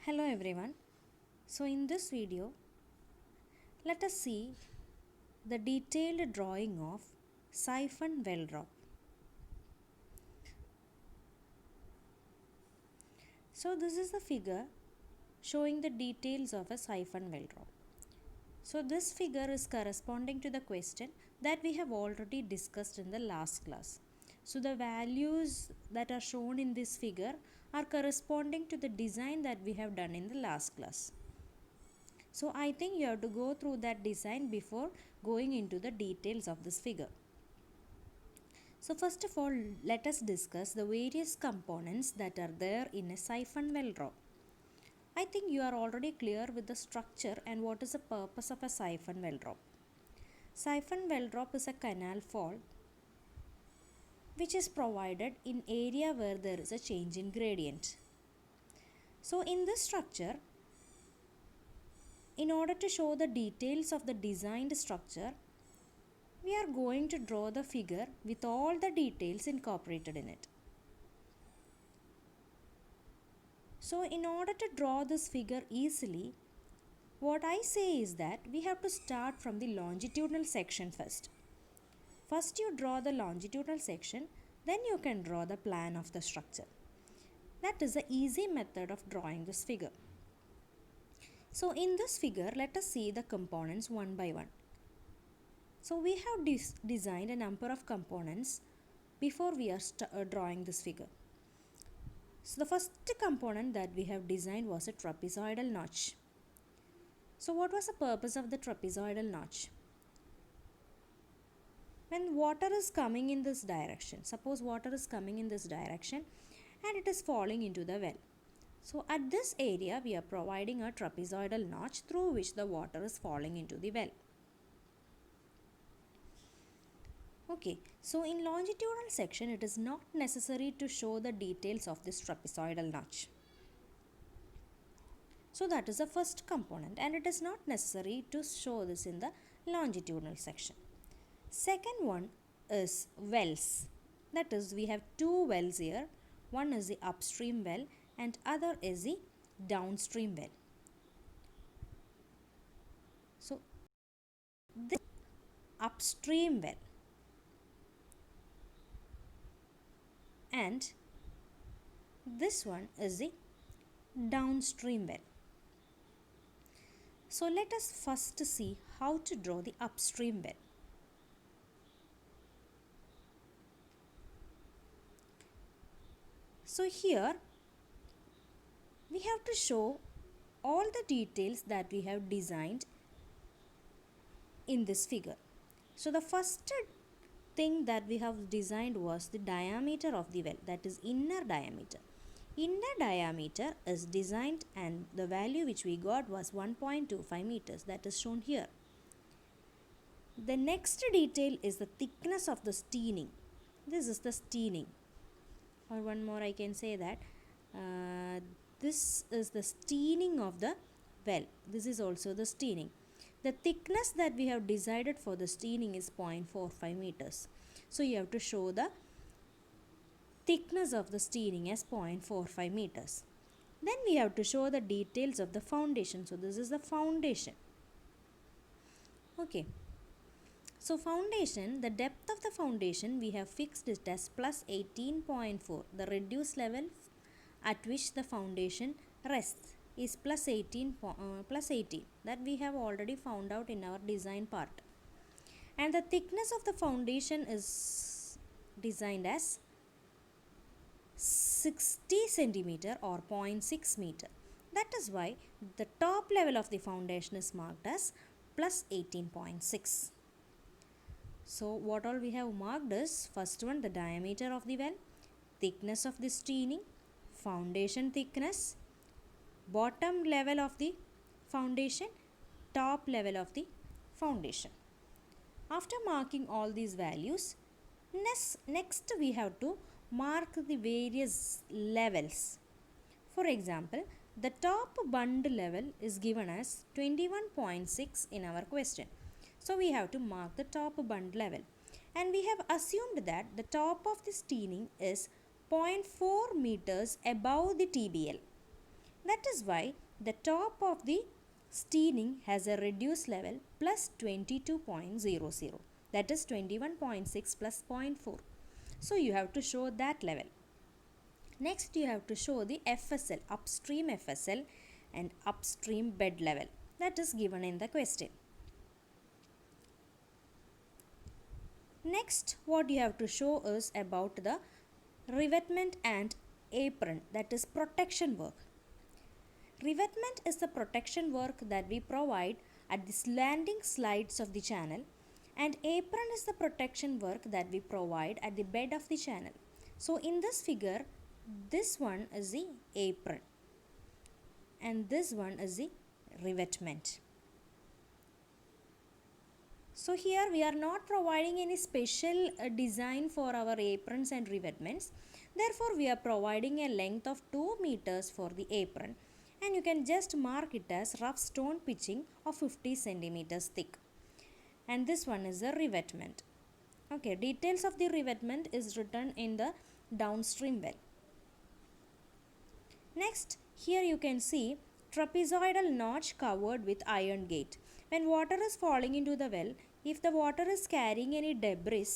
Hello everyone. So in this video, let us see the detailed drawing of siphon well drop. So this is the figure showing the details of a siphon well drop. So this figure is corresponding to the question that we have already discussed in the last class. So the values that are shown in this figure are corresponding to the design that we have done in the last class. So I think you have to go through that design before going into the details of this figure. So first of all, let us discuss the various components that are there in a siphon well drop. I think you are already clear with the structure and what is the purpose of a siphon well drop. Siphon well drop is a canal fall which is provided in area where there is a change in gradient. So in this structure, in order to show the details of the designed structure, we are going to draw the figure with all the details incorporated in it. So in order to draw this figure easily, what I say is that we have to start from the longitudinal section first. First you draw the longitudinal section, then you can draw the plan of the structure. That is the easy method of drawing this figure. So in this figure, let us see the components one by one. So we have designed a number of components before we are drawing this figure. So the first component that we have designed was a trapezoidal notch. So what was the purpose of the trapezoidal notch? When water is coming in this direction, suppose water is coming in this direction and it is falling into the well. So at this area we are providing a trapezoidal notch through which the water is falling into the well. Okay, so in longitudinal section it is not necessary to show the details of this trapezoidal notch. So that is the first component and it is not necessary to show this in the longitudinal section. Second one is wells. That is, we have two wells here. One is the upstream well and other is the downstream well. So this upstream well and this one is the downstream well. So let us first see how to draw the upstream well. So here we have to show all the details that we have designed in this figure. So the first thing that we have designed was the diameter of the well, that is inner diameter. Inner diameter is designed and the value which we got was 1.25 meters, that is shown here. The next detail is the thickness of the steining. This is the steining, or one more I can say that this is the steining of the well. This is also the steining. The thickness that we have decided for the steining is 0.45 meters. So you have to show the thickness of the steining as 0.45 meters. Then we have to show the details of the foundation. So this is the foundation. Okay. So foundation, the depth of the foundation we have fixed it as plus 18.4. The reduced level at which the foundation rests is plus 18. That we have already found out in our design part. And the thickness of the foundation is designed as 60 centimeter or 0.6 meter. That is why the top level of the foundation is marked as plus 18.6. So what all we have marked is, first one, the diameter of the well, thickness of the steining, foundation thickness, bottom level of the foundation, top level of the foundation. After marking all these values, next we have to mark the various levels. For example, the top bund level is given as 21.6 in our question. So we have to mark the top bund level. And we have assumed that the top of the steining is 0.4 meters above the TBL. That is why the top of the steening has a reduced level plus 22.00. That is 21.6 plus zero point 0.4. So you have to show that level. Next you have to show the FSL, upstream FSL and upstream bed level. That is given in the question. Next what you have to show is about the revetment and apron, that is protection work. Revetment is the protection work that we provide at the landing slides of the channel, and apron is the protection work that we provide at the bed of the channel. So in this figure, this one is the apron and this one is the revetment. So here we are not providing any special design for our aprons and revetments. Therefore we are providing a length of 2 meters for the apron, and you can just mark it as rough stone pitching of 50 centimeters thick. And this one is the revetment. Okay, details of the revetment is written in the downstream well. Next, here you can see trapezoidal notch covered with iron gate. When water is falling into the well, if the water is carrying any debris,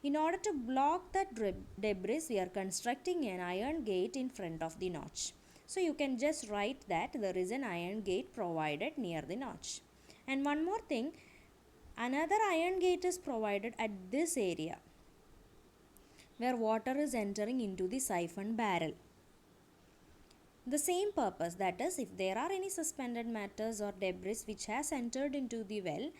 in order to block that debris, we are constructing an iron gate in front of the notch. So you can just write that there is an iron gate provided near the notch. And one more thing, another iron gate is provided at this area where water is entering into the siphon barrel. The same purpose, that is, if there are any suspended matters or debris which has entered into the well,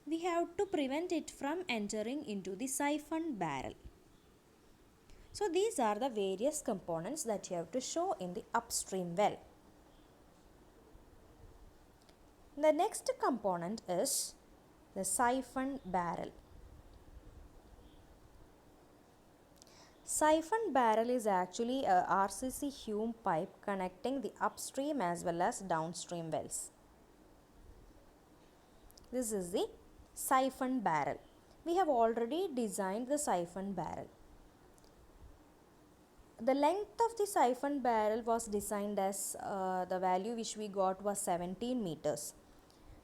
we have to prevent it from entering into the siphon barrel. So these are the various components that you have to show in the upstream well. The next component is the siphon barrel. Siphon barrel is actually a RCC Hume pipe connecting the upstream as well as downstream wells. This is the siphon barrel. We have already designed the siphon barrel. The length of the siphon barrel was designed as the value which we got was 17 meters.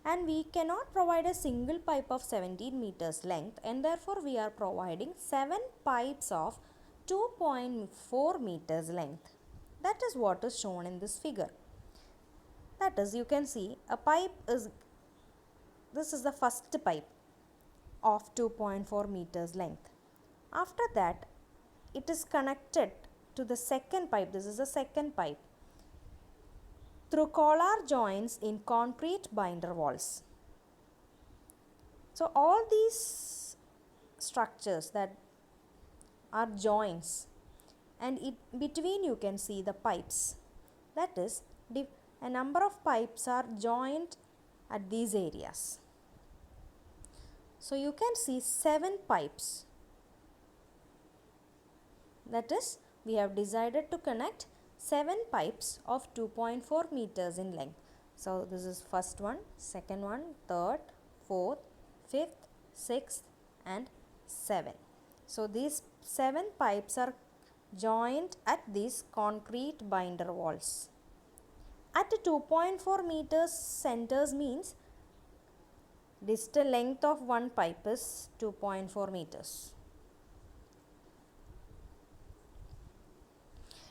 And we cannot provide a single pipe of 17 meters length, and therefore we are providing 7 pipes of 2.4 meters length. That is what is shown in this figure. That is, you can see a pipe is, this is the first pipe of 2.4 meters length. After that, it is connected to the second pipe. This is the second pipe through collar joints in concrete binder walls. So all these structures that are joints, and in between you can see the pipes. That is, a number of pipes are joined at these areas. So you can see 7 pipes. That is, we have decided to connect 7 pipes of 2.4 meters in length. So this is first one, second one, third, fourth, fifth, sixth and 7. So these 7 pipes are joined at these concrete binder walls. At 2.4 meters centers means distal length of one pipe is 2.4 meters.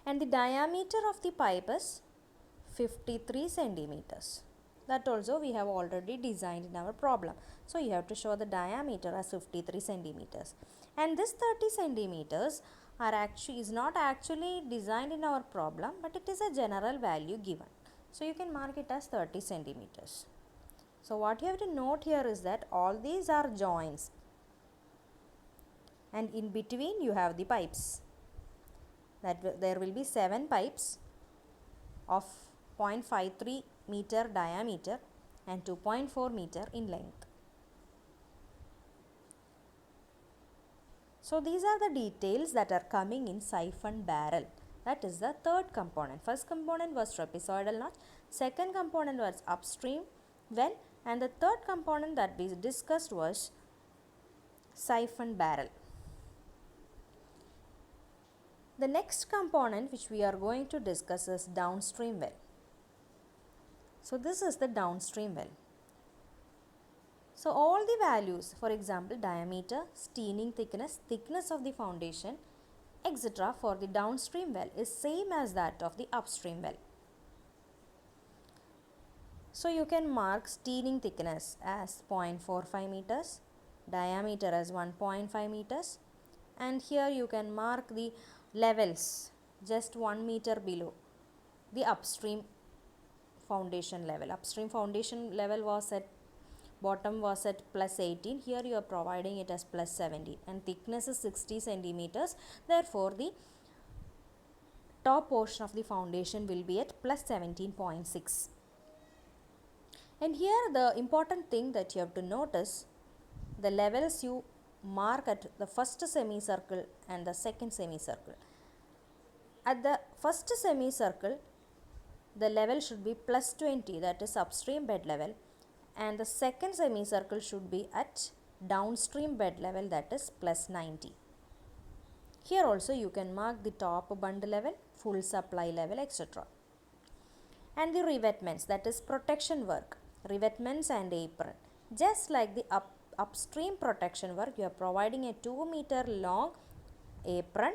And the diameter of the pipe is 53 centimeters. That also we have already designed in our problem. So you have to show the diameter as 53 centimeters. And this 30 centimeters is not actually designed in our problem, but it is a general value given. So you can mark it as 30 centimeters. So what you have to note here is that all these are joints, and in between you have the pipes. There will be 7 pipes of 0.53 meter diameter and 2.4 meter in length. So these are the details that are coming in siphon barrel. That is the third component. First component was trapezoidal notch, second component was upstream well, and the third component that we discussed was The next component which we are going to discuss is downstream well. So this is the downstream well. So all the values, for example diameter, steining thickness, thickness of the foundation, etc. for the downstream well is same as that of the upstream well. So you can mark steining thickness as 0.45 meters, diameter as 1.5 meters, and here you can mark the levels just 1 meter below the upstream foundation level. Upstream foundation level was at bottom was at plus 18, here you are providing it as plus 17, and thickness is 60 centimeters. Therefore the top portion of the foundation will be at plus 17.6. And here the important thing that you have to notice, the levels you mark at the first semicircle and the second semicircle. At the first semicircle, the level should be plus 20, that is upstream bed level, and the second semicircle should be at downstream bed level, that is plus 90. Here also you can mark the top bund level, full supply level, etc. And the revetments, that is protection work, revetments and apron. Just like the upstream protection work, you are providing a 2 meter long apron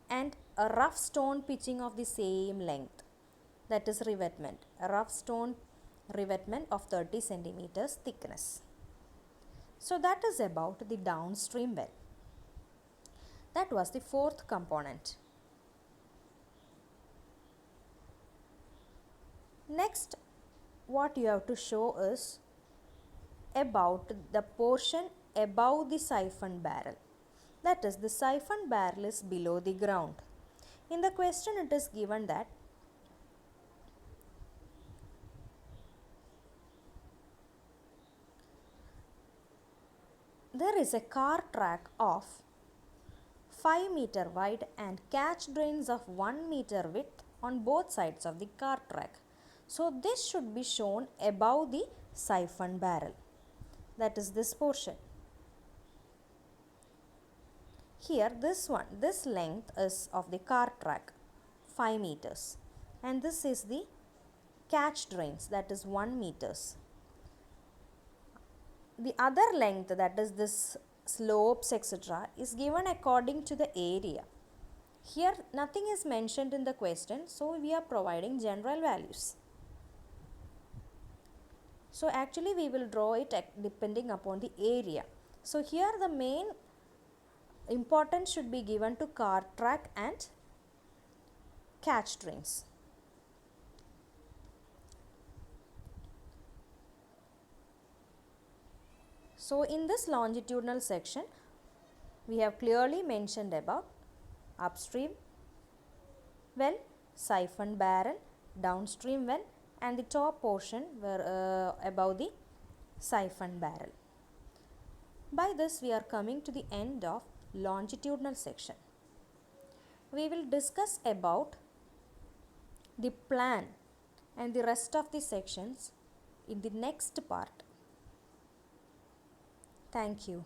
and a rough stone pitching of the same length, that is revetment, a rough stone revetment of 30 centimeters thickness. So that is about the downstream well. That was the fourth component. Next, what you have to show is about the portion above the siphon barrel. That is, the siphon barrel is below the ground. In the question it is given that there is a car track of 5 meter wide and catch drains of 1 meter width on both sides of the car track. So this should be shown above the siphon barrel, that is this portion. Here this length is of the car track 5 meters, and this is the catch drains, that is 1 meters. The other length, that is this slopes, etc. is given according to the area. Here nothing is mentioned in the question, so we are providing general values. So actually we will draw it depending upon the area. So here the main importance should be given to car track and catch drains. So in this longitudinal section, we have clearly mentioned about upstream well, siphon barrel, downstream well, and the top portion were above the siphon barrel. By this we are coming to the end of longitudinal section. We will discuss about the plan and the rest of the sections in the next part. Thank you.